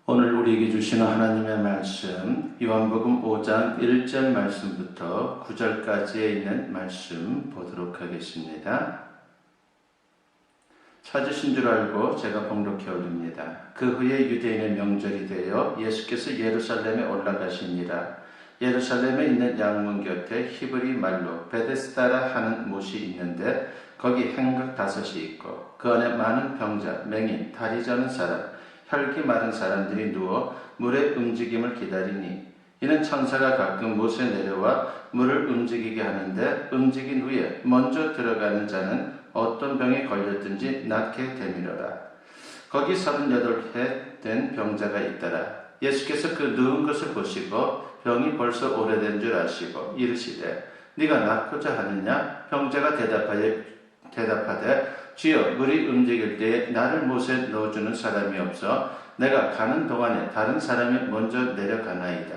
오늘 우리에게 주시는 하나님의 말씀, 요한복음 5장 1절 말씀부터 9절까지에 있는 말씀 보도록 하겠습니다. 찾으신 줄 알고 제가 봉독해 올립니다. 그 후에 유대인의 명절이 되어 예수께서 예루살렘에 올라가시니라. 예루살렘에 있는 양문 곁에 히브리 말로 베데스다라 하는 못이 있는데 거기 행각 5이 있고 그 안에 많은 병자, 맹인, 다리 저는 사람, 혈기 마른 사람들이 누워 물의 움직임을 기다리니 이는 천사가 가끔 못에 내려와 물을 움직이게 하는데 움직인 후에 먼저 들어가는 자는 어떤 병에 걸렸든지 낫게 되밀어라. 거기 38해 된 병자가 있더라. 예수께서 그 누운 것을 보시고 병이 벌써 오래된 줄 아시고 이르시되 네가 낫고자 하느냐? 병자가 대답하되 주여 물이 움직일 때에 나를 못에 넣어주는 사람이 없어 내가 가는 동안에 다른 사람이 먼저 내려가나이다.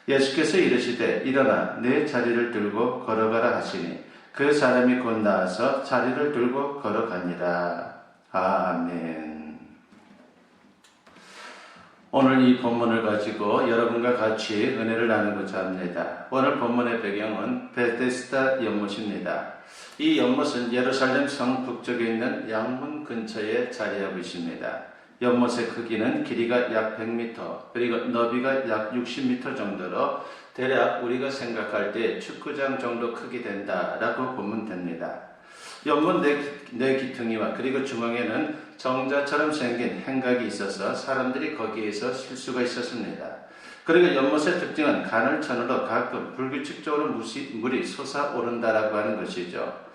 예수께서 이르시되 일어나 내 자리를 들고 걸어가라 하시니 그 사람이 곧 나와서 자리를 들고 걸어가니라. 아멘. 오늘 이 본문을 가지고 여러분과 같이 은혜를 나누고자 합니다. 오늘 본문의 배경은 베데스다 연못입니다. 이 연못은 예루살렘 성 북쪽에 있는 양문 근처에 자리하고 있습니다. 연못의 크기는 길이가 약 100m, 그리고 너비가 약 60m 정도로 대략 우리가 생각할 때 축구장 정도 크기 된다라고 보면 됩니다. 연못 네 기퉁이와 그리고 중앙에는 정자처럼 생긴 행각이 있어서 사람들이 거기에서 쉴 수가 있었습니다. 그리고 연못의 특징은 간헐천으로 가끔 불규칙적으로 물이 솟아오른다라고 하는 것이죠.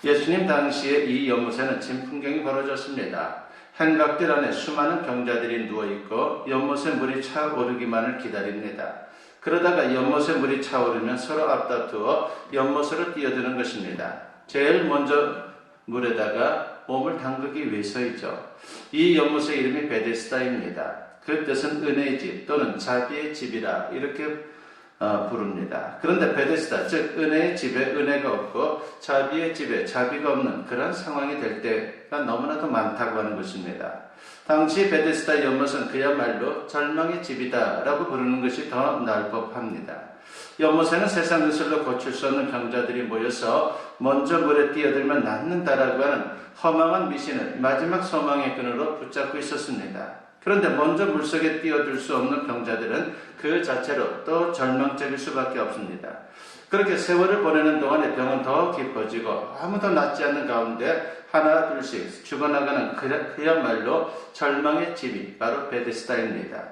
예수님 당시에 이 연못에는 진풍경이 벌어졌습니다. 행각들 안에 수많은 병자들이 누워있고 연못에 물이 차오르기만을 기다립니다. 그러다가 연못에 물이 차오르면 서로 앞다투어 연못으로 뛰어드는 것입니다. 제일 먼저 물에다가 몸을 담그기 위해서이죠. 이 연못의 이름이 베데스다입니다. 그 뜻은 은혜의 집 또는 자비의 집이라 이렇게 부릅니다. 그런데 베데스다, 즉 은혜의 집에 은혜가 없고 자비의 집에 자비가 없는 그런 상황이 될 때가 너무나도 많다고 하는 것입니다. 당시 베데스다 연못은 그야말로 절망의 집이다 라고 부르는 것이 더 나을 법합니다. 연못에는 세상 의술로 고칠 수 없는 병자들이 모여서 먼저 물에 뛰어들면 낫는다라고 하는 허망한 미신을 마지막 소망의 끈으로 붙잡고 있었습니다. 그런데 먼저 물속에 뛰어들 수 없는 병자들은 그 자체로 또 절망적일 수밖에 없습니다. 그렇게 세월을 보내는 동안에 병은 더 깊어지고 아무도 낫지 않는 가운데 하나 둘씩 죽어나가는 그야말로 절망의 집이 바로 베데스다입니다.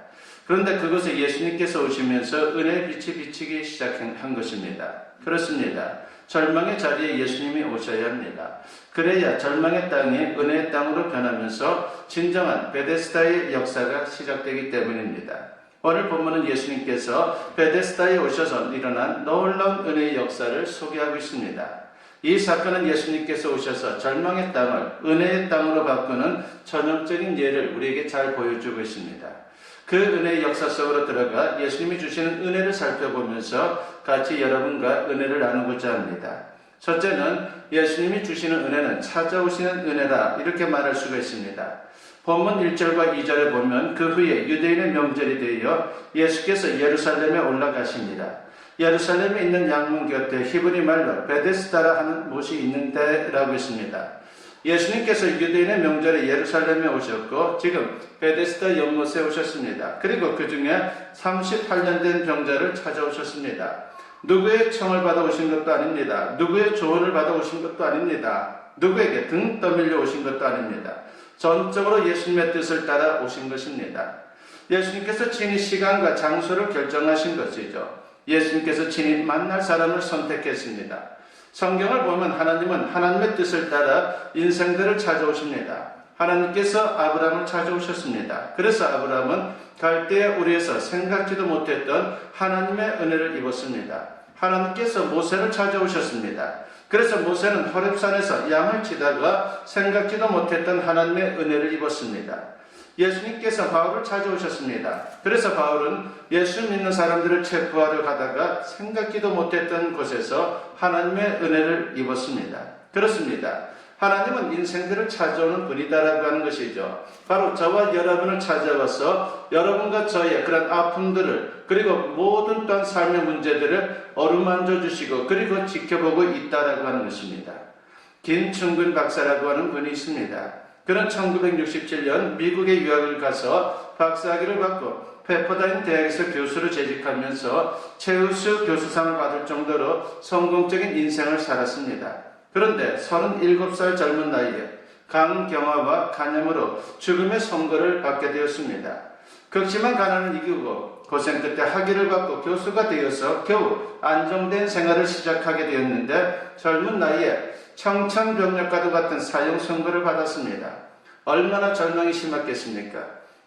그런데 그곳에 예수님께서 오시면서 은혜의 빛이 비치기 시작한 것입니다. 그렇습니다. 절망의 자리에 예수님이 오셔야 합니다. 그래야 절망의 땅이 은혜의 땅으로 변하면서 진정한 베데스다의 역사가 시작되기 때문입니다. 오늘 본문은 예수님께서 베데스다에 오셔서 일어난 놀라운 은혜의 역사를 소개하고 있습니다. 이 사건은 예수님께서 오셔서 절망의 땅을 은혜의 땅으로 바꾸는 전형적인 예를 우리에게 잘 보여주고 있습니다. 그 은혜의 역사 속으로 들어가 예수님이 주시는 은혜를 살펴보면서 같이 여러분과 은혜를 나누고자 합니다. 첫째는 예수님이 주시는 은혜는 찾아오시는 은혜다 이렇게 말할 수가 있습니다. 본문 1절과 2절에 보면 그 후에 유대인의 명절이 되어 예수께서 예루살렘에 올라가십니다. 예루살렘에 있는 양문 곁에 히브리 말로 베데스다라 하는 못이 있는데 라고 했습니다. 예수님께서 유대인의 명절에 예루살렘에 오셨고 지금 베데스다 연못에 오셨습니다. 그리고 그 중에 38년 된 병자를 찾아오셨습니다. 누구의 청을 받아 오신 것도 아닙니다. 누구의 조언을 받아 오신 것도 아닙니다. 누구에게 등 떠밀려 오신 것도 아닙니다. 전적으로 예수님의 뜻을 따라 오신 것입니다. 예수님께서 친히 시간과 장소를 결정하신 것이죠. 예수님께서 친히 만날 사람을 선택했습니다. 성경을 보면 하나님은 하나님의 뜻을 따라 인생들을 찾아오십니다. 하나님께서 아브라함을 찾아오셨습니다. 그래서 아브라함은 갈대아 우리에서 생각지도 못했던 하나님의 은혜를 입었습니다. 하나님께서 모세를 찾아오셨습니다. 그래서 모세는 호렙산에서 양을 치다가 생각지도 못했던 하나님의 은혜를 입었습니다. 예수님께서 바울을 찾아오셨습니다. 그래서 바울은 예수 믿는 사람들을 체포하러 가다가 생각지도 못했던 곳에서 하나님의 은혜를 입었습니다. 그렇습니다. 하나님은 인생들을 찾아오는 분이다라고 하는 것이죠. 바로 저와 여러분을 찾아와서 여러분과 저의 그런 아픔들을, 그리고 모든 또한 삶의 문제들을 어루만져 주시고 그리고 지켜보고 있다라고 하는 것입니다. 김충근 박사라고 하는 분이 있습니다. 그는 1967년 미국에 유학을 가서 박사학위를 받고 페퍼다인 대학에서 교수로 재직하면서 최우수 교수상을 받을 정도로 성공적인 인생을 살았습니다. 그런데 37살 젊은 나이에 간경화와 간염으로 죽음의 선고를 받게 되었습니다. 극심한 가난을 이기고 고생 끝에 학위를 받고 교수가 되어서 겨우 안정된 생활을 시작하게 되었는데 젊은 나이에 청천벽력과도 같은 사형 선고를 받았습니다. 얼마나 절망이 심했겠습니까?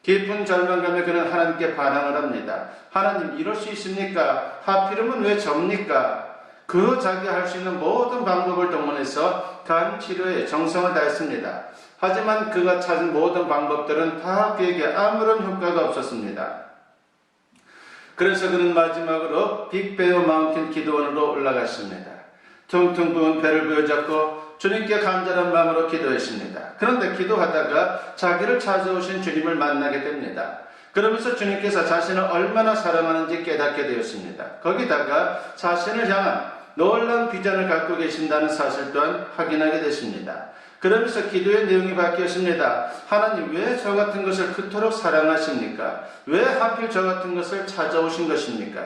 깊은 절망감에 그는 하나님께 반항을 합니다. 하나님, 이럴 수 있습니까? 하필이면 왜 접니까? 그 자기 할 수 있는 모든 방법을 동원해서 간 치료에 정성을 다했습니다. 하지만 그가 찾은 모든 방법들은 다 그에게 아무런 효과가 없었습니다. 그래서 그는 마지막으로 빅베어 마운틴 기도원으로 올라갔습니다. 퉁퉁 부은 배를 부여잡고 주님께 간절한 마음으로 기도했습니다. 그런데 기도하다가 자기를 찾아오신 주님을 만나게 됩니다. 그러면서 주님께서 자신을 얼마나 사랑하는지 깨닫게 되었습니다. 거기다가 자신을 향한 놀라운 비전을 갖고 계신다는 사실 또한 확인하게 됐습니다. 그러면서 기도의 내용이 바뀌었습니다. 하나님, 왜 저 같은 것을 그토록 사랑하십니까? 왜 하필 저 같은 것을 찾아오신 것입니까?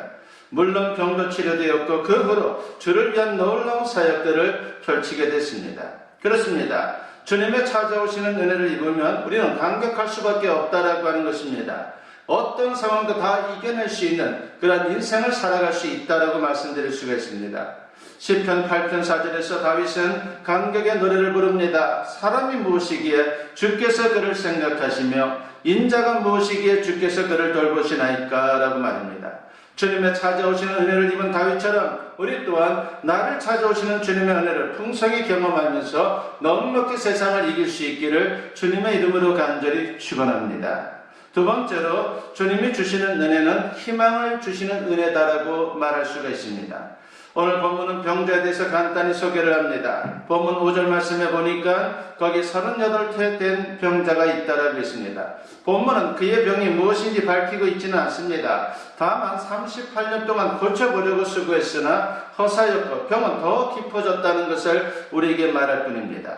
물론 병도 치료되었고 그 후로 주를 위한 놀라운 사역들을 펼치게 됐습니다. 그렇습니다. 주님의 찾아오시는 은혜를 입으면 우리는 감격할 수밖에 없다라고 하는 것입니다. 어떤 상황도 다 이겨낼 수 있는 그런 인생을 살아갈 수 있다라고 말씀드릴 수가 있습니다. 시편 8편 4절에서 다윗은 감격의 노래를 부릅니다. 사람이 무엇이기에 주께서 그를 생각하시며 인자가 무엇이기에 주께서 그를 돌보시나이까 라고 말합니다. 주님의 찾아오시는 은혜를 입은 다윗처럼 우리 또한 나를 찾아오시는 주님의 은혜를 풍성히 경험하면서 넉넉히 세상을 이길 수 있기를 주님의 이름으로 간절히 축원합니다. 두 번째로 주님이 주시는 은혜는 희망을 주시는 은혜다라고 말할 수가 있습니다. 오늘 본문은 병자에 대해서 간단히 소개를 합니다. 본문 5절 말씀에 보니까 거기 38태 된 병자가 있다라고 했습니다. 본문은 그의 병이 무엇인지 밝히고 있지는 않습니다. 다만 38년 동안 고쳐보려고 수고했으나 허사였고 병은 더 깊어졌다는 것을 우리에게 말할 뿐입니다.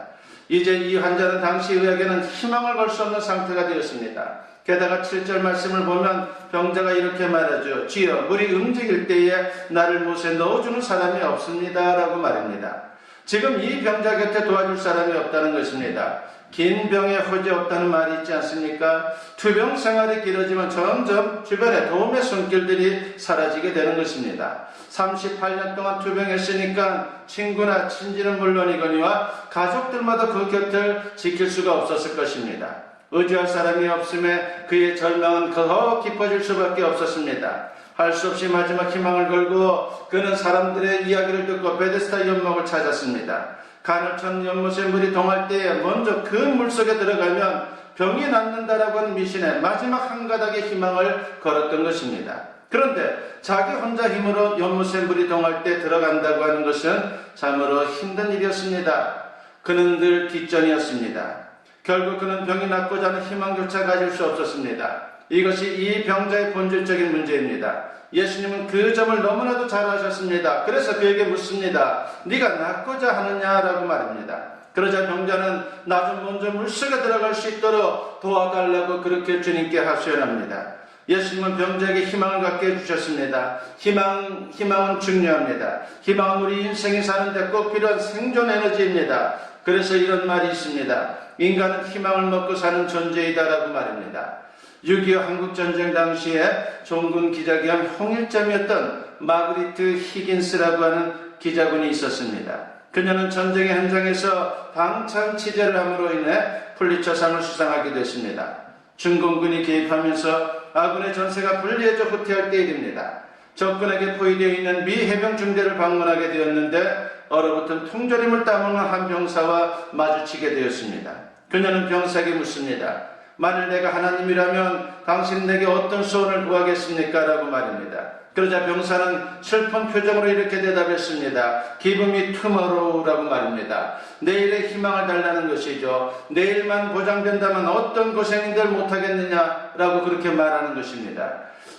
이제 이 환자는 당시 의학에는 희망을 걸 수 없는 상태가 되었습니다. 게다가 7절 말씀을 보면 병자가 이렇게 말하죠. 주여, 물이 움직일 때에 나를 못에 넣어주는 사람이 없습니다 라고 말합니다. 지금 이 병자 곁에 도와줄 사람이 없다는 것입니다. 긴 병에 호재 없다는 말이 있지 않습니까? 투병 생활이 길어지면 점점 주변에 도움의 손길들이 사라지게 되는 것입니다. 38년 동안 투병했으니까 친구나 친지는 물론이거니와 가족들마다 그 곁을 지킬 수가 없었을 것입니다. 의지할 사람이 없음에 그의 절망은 더 깊어질 수밖에 없었습니다. 할 수 없이 마지막 희망을 걸고 그는 사람들의 이야기를 듣고 베데스다 연못을 찾았습니다. 가늘천 연못에 물이 동할 때에 먼저 그 물속에 들어가면 병이 낫는다라고 하는 미신에 마지막 한 가닥의 희망을 걸었던 것입니다. 그런데 자기 혼자 힘으로 연못에 물이 동할 때 들어간다고 하는 것은 참으로 힘든 일이었습니다. 그는 늘 뒷전이었습니다. 결국 그는 병이 낫고자 하는 희망조차 가질 수 없었습니다. 이것이 이 병자의 본질적인 문제입니다. 예수님은 그 점을 너무나도 잘 아셨습니다. 그래서 그에게 묻습니다. 네가 낫고자 하느냐라고 말합니다. 그러자 병자는 나 좀 먼저 물속에 들어갈 수 있도록 도와달라고 그렇게 주님께 하소연합니다. 예수님은 병자에게 희망을 갖게 해주셨습니다. 희망은 중요합니다. 희망은 우리 인생이 사는데 꼭 필요한 생존 에너지입니다. 그래서 이런 말이 있습니다. 인간은 희망을 먹고 사는 존재이다라고 말입니다. 6.25 한국전쟁 당시에 종군 기자 겸 홍일점이었던 마그리트 히긴스라고 하는 기자군이 있었습니다. 그녀는 전쟁의 현장에서 방찬 취재를 함으로 인해 풀리처상을 수상하게 됐습니다. 중공군이 개입하면서 아군의 전세가 불리해져 후퇴할 때 일입니다. 적군에게 포위되어 있는 미 해병 중대를 방문하게 되었는데 얼어붙은 통조림을 따먹는 한 병사와 마주치게 되었습니다. 그녀는 병사에게 묻습니다. 만일 내가 하나님이라면 당신 내게 어떤 소원을 구하겠습니까? 라고 말입니다. 그러자 병사는 슬픈 표정으로 이렇게 대답했습니다. Give me tomorrow라고 말입니다. 내일의 희망을 달라는 것이죠. 내일만 보장된다면 어떤 고생인들 못하겠느냐라고 그렇게 말하는 것입니다.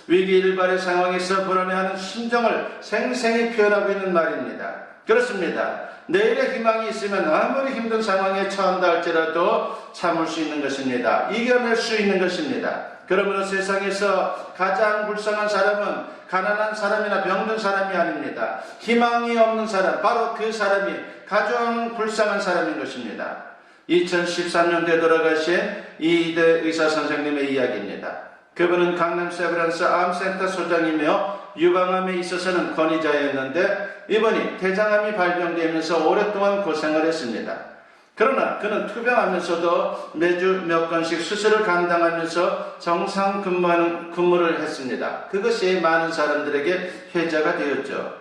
위기 일발의 상황에서 불안해하는 심정을 생생히 표현하고 있는 말입니다. 그렇습니다. 내일의 희망이 있으면 아무리 힘든 상황에 처한다 할지라도 참을 수 있는 것입니다. 이겨낼 수 있는 것입니다. 그러므로 세상에서 가장 불쌍한 사람은 가난한 사람이나 병든 사람이 아닙니다. 희망이 없는 사람, 바로 그 사람이 가장 불쌍한 사람인 것입니다. 2013년도에 돌아가신 이대 의사 선생님의 이야기입니다. 그분은 강남 세브란스 암센터 소장이며 유방암에 있어서는 권위자였는데 이번이 대장암이 발병되면서 오랫동안 고생을 했습니다. 그러나 그는 투병하면서도 매주 몇 건씩 수술을 감당하면서 정상 근무를 했습니다. 그것이 많은 사람들에게 회자가 되었죠.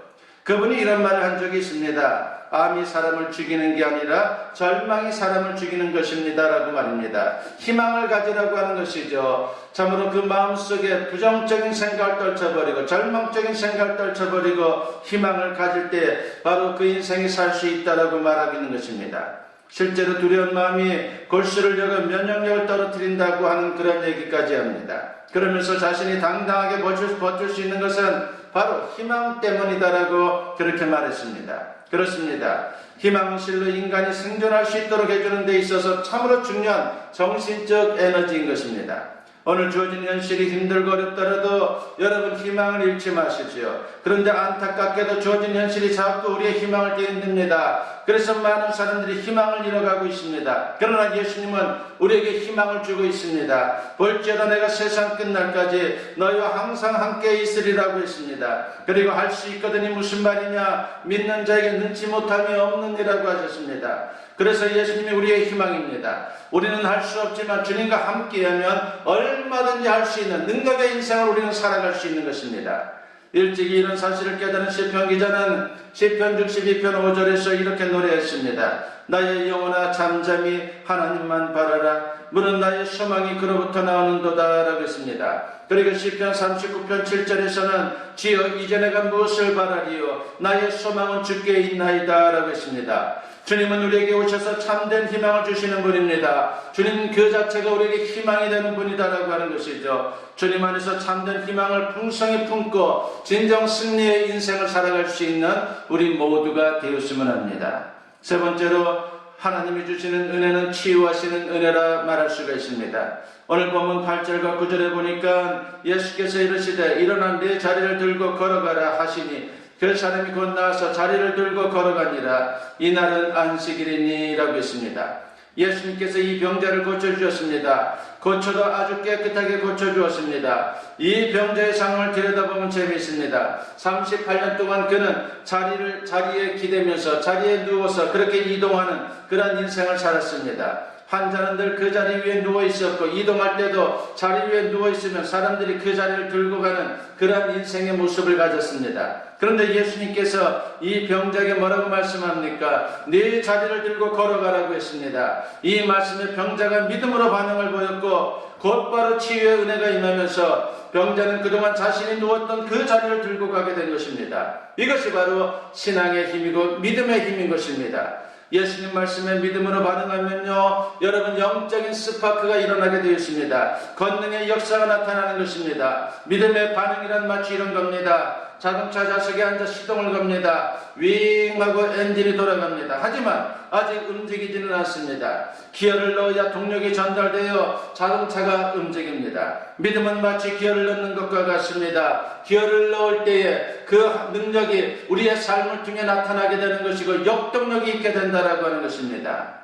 그분이 이런 말을 한 적이 있습니다. 암이 사람을 죽이는 게 아니라 절망이 사람을 죽이는 것입니다 라고 말입니다. 희망을 가지라고 하는 것이죠. 참으로 그 마음속에 부정적인 생각을 떨쳐버리고 절망적인 생각을 떨쳐버리고 희망을 가질 때 바로 그 인생이 살 수 있다라고 말하고 있는 것입니다. 실제로 두려운 마음이 골수를 여겨 면역력을 떨어뜨린다고 하는 그런 얘기까지 합니다. 그러면서 자신이 당당하게 버틸 수 있는 것은 바로 희망 때문이다라고 그렇게 말했습니다. 그렇습니다. 희망은 실로 인간이 생존할 수 있도록 해주는 데 있어서 참으로 중요한 정신적 에너지인 것입니다. 오늘 주어진 현실이 힘들고 어렵더라도 여러분 희망을 잃지 마십시오. 그런데 안타깝게도 주어진 현실이 자꾸 우리의 희망을 뒤흔듭니다. 그래서 많은 사람들이 희망을 잃어가고 있습니다. 그러나 예수님은 우리에게 희망을 주고 있습니다. 볼지어다 내가 세상 끝날까지 너희와 항상 함께 있으리라고 했습니다. 그리고 할 수 있거든이 무슨 말이냐? 믿는 자에게 능치 못함이 없느니라고 하셨습니다. 그래서 예수님이 우리의 희망입니다. 우리는 할 수 없지만 주님과 함께하면 얼마든지 할 수 있는 능력의 인생을 우리는 살아갈 수 있는 것입니다. 일찍이 이런 사실을 깨달은 시편 기자는 시편 62편 5절에서 이렇게 노래했습니다. 나의 영혼아 잠잠히 하나님만 바라라. 물은 나의 소망이 그로부터 나오는도다 라고 했습니다. 그리고 시편 39편 7절에서는 주여 이제 내가 무엇을 바라리요 나의 소망은 주께 있나이다 라고 했습니다. 주님은 우리에게 오셔서 참된 희망을 주시는 분입니다. 주님 그 자체가 우리에게 희망이 되는 분이다라고 하는 것이죠. 주님 안에서 참된 희망을 풍성히 품고 진정 승리의 인생을 살아갈 수 있는 우리 모두가 되었으면 합니다. 세 번째로 하나님이 주시는 은혜는 치유하시는 은혜라 말할 수가 있습니다. 오늘 본문 8절과 9절에 보니까 예수께서 이르시되 일어나 네 자리를 들고 걸어가라 하시니 그 사람이 곧 나와서 자리를 들고 걸어가니라. 이날은 안식일이니 라고 했습니다. 예수님께서 이 병자를 고쳐주셨습니다. 고쳐도 아주 깨끗하게 고쳐주었습니다. 이 병자의 상황을 들여다보면 재미있습니다. 38년 동안 그는 자리에 기대면서 자리에 누워서 그렇게 이동하는 그런 인생을 살았습니다. 환자는 늘 그 자리 위에 누워있었고 이동할 때도 자리 위에 누워있으면 사람들이 그 자리를 들고 가는 그런 인생의 모습을 가졌습니다. 그런데 예수님께서 이 병자에게 뭐라고 말씀합니까? 네 자리를 들고 걸어가라고 했습니다. 이 말씀에 병자가 믿음으로 반응을 보였고 곧바로 치유의 은혜가 임하면서 병자는 그동안 자신이 누웠던 그 자리를 들고 가게 된 것입니다. 이것이 바로 신앙의 힘이고 믿음의 힘인 것입니다. 예수님 말씀에 믿음으로 반응하면요 여러분 영적인 스파크가 일어나게 되었습니다. 권능의 역사가 나타나는 것입니다. 믿음의 반응이란 마치 이런 겁니다. 자동차 좌석에 앉아 시동을 겁니다. 윙 하고 엔진이 돌아갑니다. 하지만 아직 움직이지는 않습니다. 기어를 넣어야 동력이 전달되어 자동차가 움직입니다. 믿음은 마치 기어를 넣는 것과 같습니다. 기어를 넣을 때에 그 능력이 우리의 삶을 통해 나타나게 되는 것이고 역동력이 있게 된다라고 하는 것입니다.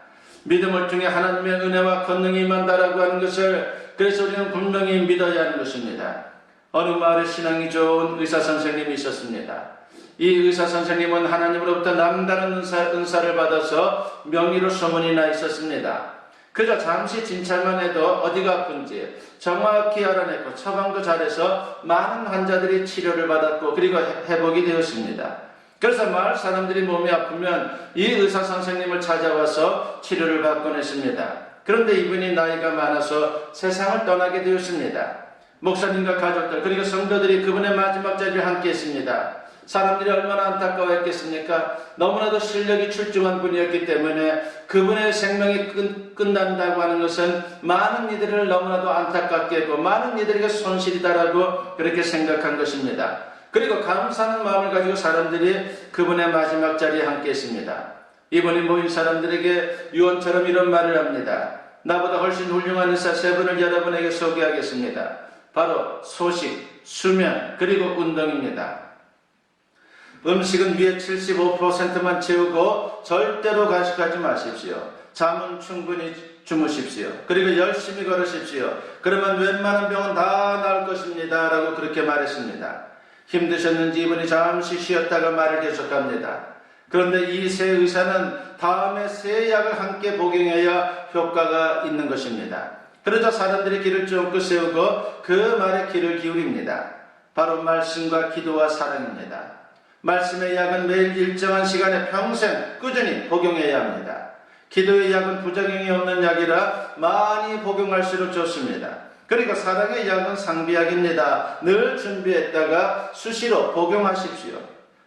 믿음을 통해 하나님의 은혜와 권능이 임한다라고 하는 것을 그래서 우리는 분명히 믿어야 하는 것입니다. 어느 마을에 신앙이 좋은 의사 선생님이 있었습니다. 이 의사 선생님은 하나님으로부터 남다른 은사를 받아서 명의로 소문이 나 있었습니다. 그저 잠시 진찰만 해도 어디가 아픈지 정확히 알아냈고 처방도 잘해서 많은 환자들이 치료를 받았고 그리고 회복이 되었습니다. 그래서 마을 사람들이 몸이 아프면 이 의사 선생님을 찾아와서 치료를 받곤 했습니다. 그런데 이분이 나이가 많아서 세상을 떠나게 되었습니다. 목사님과 가족들 그리고 성도들이 그분의 마지막 자리를 함께 했습니다. 사람들이 얼마나 안타까워했겠습니까? 너무나도 실력이 출중한 분이었기 때문에 그분의 생명이 끝난다고 하는 것은 많은 이들을 너무나도 안타깝게 했고 많은 이들에게 손실이다라고 그렇게 생각한 것입니다. 그리고 감사하는 마음을 가지고 사람들이 그분의 마지막 자리에 함께 했습니다. 이분이 모인 사람들에게 유언처럼 이런 말을 합니다. 나보다 훨씬 훌륭한 의사 세 분을 여러분에게 소개하겠습니다. 바로 소식, 수면, 그리고 운동입니다. 음식은 위에 75%만 채우고 절대로 가식하지 마십시오. 잠은 충분히 주무십시오. 그리고 열심히 걸으십시오. 그러면 웬만한 병은 다 나을 것입니다. 라고 그렇게 말했습니다. 힘드셨는지 이분이 잠시 쉬었다가 말을 계속합니다. 그런데 이 세 의사는 다음에 세 약을 함께 복용해야 효과가 있는 것입니다. 그러자 사람들이 귀를 쫑긋 세우고 그 말에 귀를 기울입니다. 바로 말씀과 기도와 사랑입니다. 말씀의 약은 매일 일정한 시간에 평생 꾸준히 복용해야 합니다. 기도의 약은 부작용이 없는 약이라 많이 복용할수록 좋습니다. 그리고 사랑의 약은 상비약입니다. 늘 준비했다가 수시로 복용하십시오.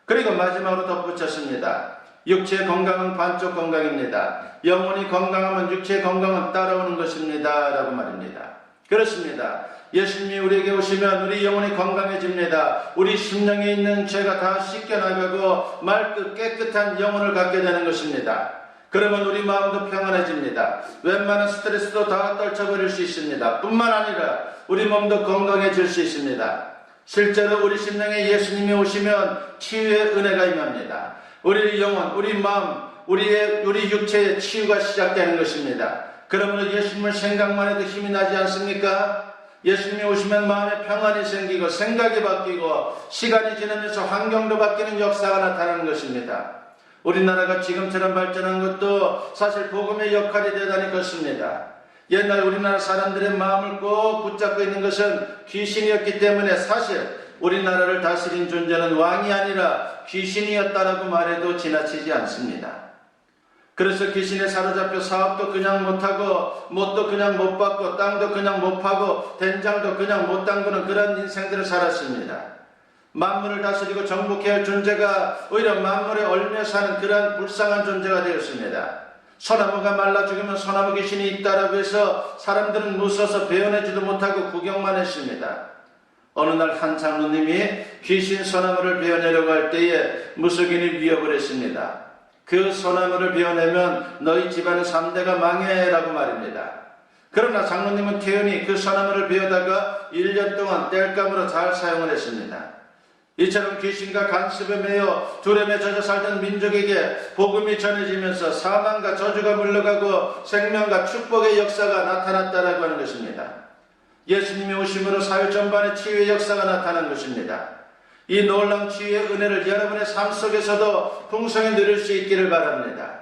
그리고 마지막으로 덧붙였습니다. 육체의 건강은 반쪽 건강입니다. 영혼이 건강하면 육체의 건강은 따라오는 것입니다. 라고 말입니다. 그렇습니다. 예수님이 우리에게 오시면 우리 영혼이 건강해집니다. 우리 심령에 있는 죄가 다 씻겨나가고 맑고 깨끗한 영혼을 갖게 되는 것입니다. 그러면 우리 마음도 평안해집니다. 웬만한 스트레스도 다 떨쳐버릴 수 있습니다. 뿐만 아니라 우리 몸도 건강해질 수 있습니다. 실제로 우리 심령에 예수님이 오시면 치유의 은혜가 임합니다. 우리 영혼, 우리 마음, 우리 육체의 치유가 시작되는 것입니다. 그러므로 예수님을 생각만 해도 힘이 나지 않습니까? 예수님이 오시면 마음에 평안이 생기고 생각이 바뀌고 시간이 지나면서 환경도 바뀌는 역사가 나타나는 것입니다. 우리나라가 지금처럼 발전한 것도 사실 복음의 역할이 대단히 컸습니다. 옛날 우리나라 사람들의 마음을 꼭 붙잡고 있는 것은 귀신이었기 때문에 사실 우리나라를 다스린 존재는 왕이 아니라 귀신이었다라고 말해도 지나치지 않습니다. 그래서 귀신에 사로잡혀 사업도 그냥 못하고 뭣도 그냥 못 받고 땅도 그냥 못 파고 된장도 그냥 못 담그는 그런 인생들을 살았습니다. 만물을 다스리고 정복해야 할 존재가 오히려 만물에 얽매 사는 그런 불쌍한 존재가 되었습니다. 소나무가 말라 죽으면 소나무 귀신이 있다라고 해서 사람들은 무서워서 베어내지도 못하고 구경만 했습니다. 어느 날 한 장로님이 귀신 소나무를 베어내려고 할 때에 무속인이 위협을 했습니다. 그 소나무를 베어내면 너희 집안의 3대가 망해라고 말입니다. 그러나 장로님은 태연히 그 소나무를 베어다가 1년 동안 땔감으로 잘 사용을 했습니다. 이처럼 귀신과 간섭에 매여 두려움에 젖어 살던 민족에게 복음이 전해지면서 사망과 저주가 물러가고 생명과 축복의 역사가 나타났다라고 하는 것입니다. 예수님이 오심으로 사회 전반의 치유의 역사가 나타난 것입니다. 이 놀라운 치유의 은혜를 여러분의 삶 속에서도 풍성히 누릴 수 있기를 바랍니다.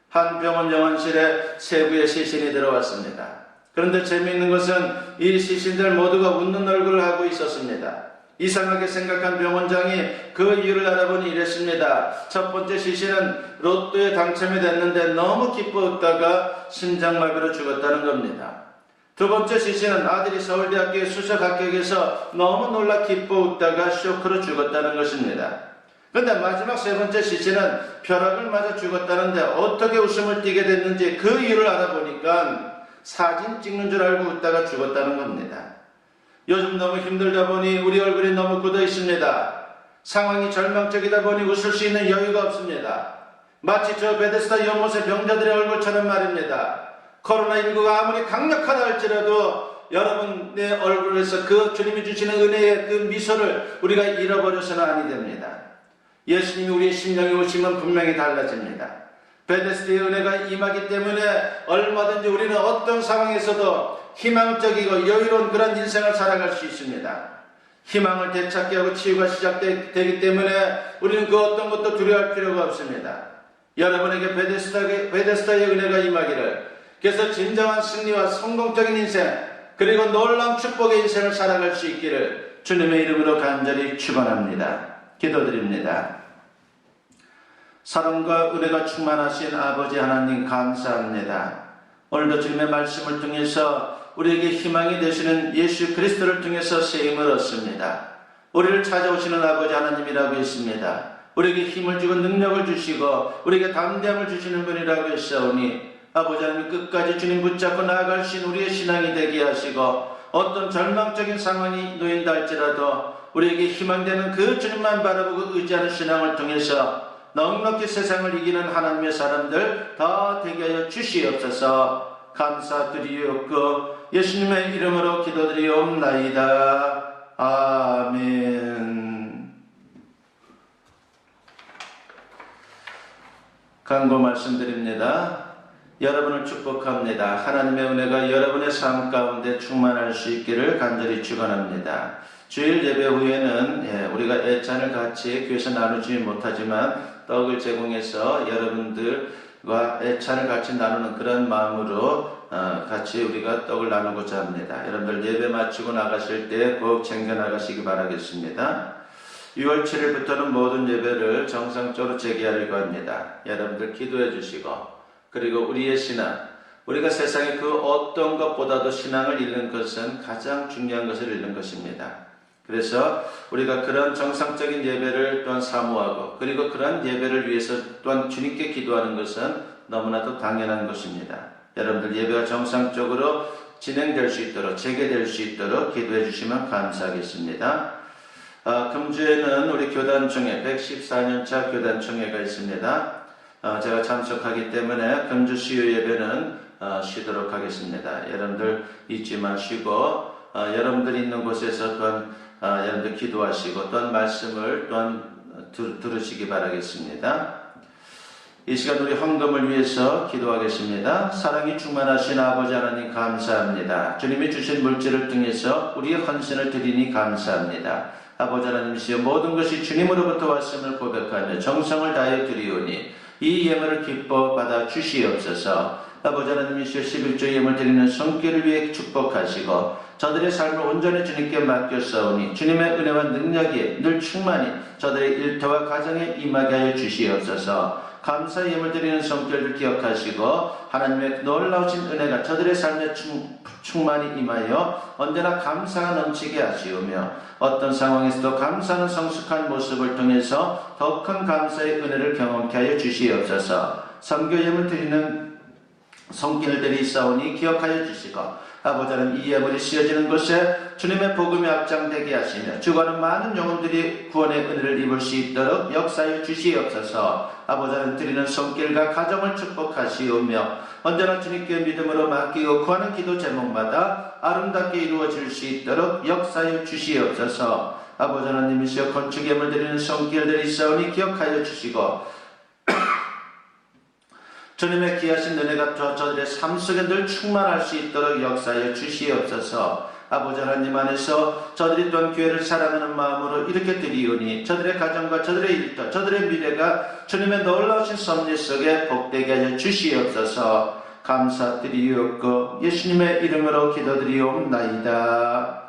한 병원 영안실에 세부의 시신이 들어왔습니다. 그런데 재미있는 것은 이 시신들 모두가 웃는 얼굴을 하고 있었습니다. 이상하게 생각한 병원장이 그 이유를 알아보니 이랬습니다. 첫 번째 시신은 로또에 당첨이 됐는데 너무 기뻐 웃다가 심장마비로 죽었다는 겁니다. 두 번째 시신은 아들이 서울대학교의 수석 합격해서 너무 놀라 기뻐 웃다가 쇼크로 죽었다는 것입니다. 그런데 마지막 세 번째 시신은 벼락을 맞아 죽었다는데 어떻게 웃음을 띠게 됐는지 그 이유를 알아보니까 사진 찍는 줄 알고 웃다가 죽었다는 겁니다. 요즘 너무 힘들다 보니 우리 얼굴이 너무 굳어 있습니다. 상황이 절망적이다 보니 웃을 수 있는 여유가 없습니다. 마치 저 베데스다 연못의 병자들의 얼굴처럼 말입니다. 코로나19가 아무리 강력하다 할지라도 여러분의 얼굴에서 그 주님이 주시는 은혜의 그 미소를 우리가 잃어버려서는 아니 됩니다. 예수님이 우리의 심령에 오시면 분명히 달라집니다. 베데스다의 은혜가 임하기 때문에 얼마든지 우리는 어떤 상황에서도 희망적이고 여유로운 그런 인생을 살아갈 수 있습니다. 희망을 되찾게 하고 치유가 시작되기 때문에 우리는 그 어떤 것도 두려워할 필요가 없습니다. 여러분에게 베데스다의 은혜가 임하기를, 그래서 진정한 승리와 성공적인 인생 그리고 놀라운 축복의 인생을 살아갈 수 있기를 주님의 이름으로 간절히 축원합니다. 기도드립니다. 사랑과 은혜가 충만하신 아버지 하나님 감사합니다. 오늘도 주님의 말씀을 통해서 우리에게 희망이 되시는 예수 그리스도를 통해서 세임을 얻습니다. 우리를 찾아오시는 아버지 하나님이라고 했습니다. 우리에게 힘을 주고 능력을 주시고 우리에게 담대함을 주시는 분이라고 했사오니 아버지 하나님 끝까지 주님 붙잡고 나아갈 수 있는 우리의 신앙이 되게 하시고 어떤 절망적인 상황이 놓인다 할지라도 우리에게 희망되는 그 주님만 바라보고 의지하는 신앙을 통해서 넉넉히 세상을 이기는 하나님의 사람들 다 되게 하여 주시옵소서. 감사드리옵고 예수님의 이름으로 기도드리옵나이다. 아멘. 간구 말씀드립니다. 여러분을 축복합니다. 하나님의 은혜가 여러분의 삶 가운데 충만할 수 있기를 간절히 축원합니다. 주일 예배 후에는 우리가 애찬을 같이 교회에서 나누지 못하지만 떡을 제공해서 여러분들과 애찬을 같이 나누는 그런 마음으로 같이 우리가 떡을 나누고자 합니다. 여러분들 예배 마치고 나가실 때 꼭 챙겨 나가시기 바라겠습니다. 6월 7일부터는 모든 예배를 정상적으로 재개하려고 합니다. 여러분들 기도해 주시고 그리고 우리의 신앙, 우리가 세상의 그 어떤 것보다도 신앙을 잃는 것은 가장 중요한 것을 잃는 것입니다. 그래서 우리가 그런 정상적인 예배를 또한 사모하고 그리고 그런 예배를 위해서 또한 주님께 기도하는 것은 너무나도 당연한 것입니다. 여러분들 예배가 정상적으로 진행될 수 있도록 재개될 수 있도록 기도해 주시면 감사하겠습니다. 금주에는 우리 교단총회 114년차 교단총회가 있습니다. 제가 참석하기 때문에 금주 수요 예배는 쉬도록 하겠습니다. 여러분들 잊지 마시고 여러분들이 있는 곳에서 또한 여러분들 기도하시고 또한 말씀을 또한 들으시기 바라겠습니다. 이 시간 우리 헌금을 위해서 기도하겠습니다. 사랑이 충만하신 아버지 하나님 감사합니다. 주님이 주신 물질을 통해서 우리의 헌신을 드리니 감사합니다. 아버지 하나님이시여 모든 것이 주님으로부터 왔음을 고백하며 정성을 다해 드리오니 이 예물을 기뻐 받아 주시옵소서. 아버지 하나님이시여 11조 예물 드리는 손길을 위해 축복하시고 저들의 삶을 온전히 주님께 맡겼사오니 주님의 은혜와 능력이 늘 충만히 저들의 일터와 가정에 임하게 하여 주시옵소서. 감사 예물 드리는 손길을 기억하시고 하나님의 놀라우신 은혜가 저들의 삶에 충만히 임하여 언제나 감사가 넘치게 하시오며 어떤 상황에서도 감사하는 성숙한 모습을 통해서 더 큰 감사의 은혜를 경험케 하여 주시옵소서. 선교 예물 드리는 손길들이 있사오니 기억하여 주시고 아버지 하나님 이 예물이 씌어지는 곳에 주님의 복음이 앞장되게 하시며 죽어가는 많은 영혼들이 구원의 은혜를 입을 수 있도록 역사하여 주시옵소서. 아버지 하나님 드리는 손길과 가정을 축복하시오며 언제나 주님께 믿음으로 맡기고 구하는 기도 제목마다 아름답게 이루어질 수 있도록 역사하여 주시옵소서. 아버지 하나님이시여 건축 예물 드리는 손길들이 있사오니 기억하여 주시고 주님의 귀하신 은혜가 저들의 삶 속에 늘 충만할 수 있도록 역사하여 주시옵소서. 아버지 하나님 안에서 저들이 또한 교회를 사랑하는 마음으로 이렇게 드리오니 저들의 가정과 저들의 일터, 저들의 미래가 주님의 놀라우신 섭리 속에 복되게 하여 주시옵소서. 감사드리옵고 예수님의 이름으로 기도드리옵나이다.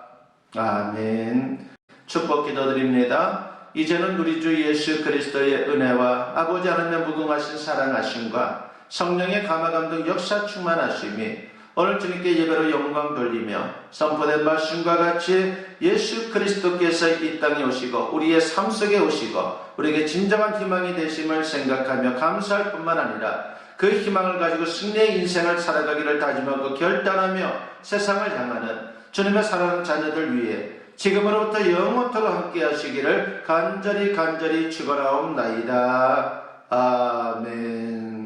아멘. 축복 기도드립니다. 이제는 우리 주 예수 그리스도의 은혜와 아버지 하나님의 무궁하신 사랑하심과 성령의 감화감동 역사 충만하심이 오늘 주님께 예배로 영광 돌리며 선포된 말씀과 같이 예수 그리스도께서 이 땅에 오시고 우리의 삶 속에 오시고 우리에게 진정한 희망이 되심을 생각하며 감사할 뿐만 아니라 그 희망을 가지고 승리의 인생을 살아가기를 다짐하고 결단하며 세상을 향하는 주님의 사랑하는 자녀들 위해 지금으로부터 영원토록 함께 하시기를 간절히 축원하옵나이다. 아멘.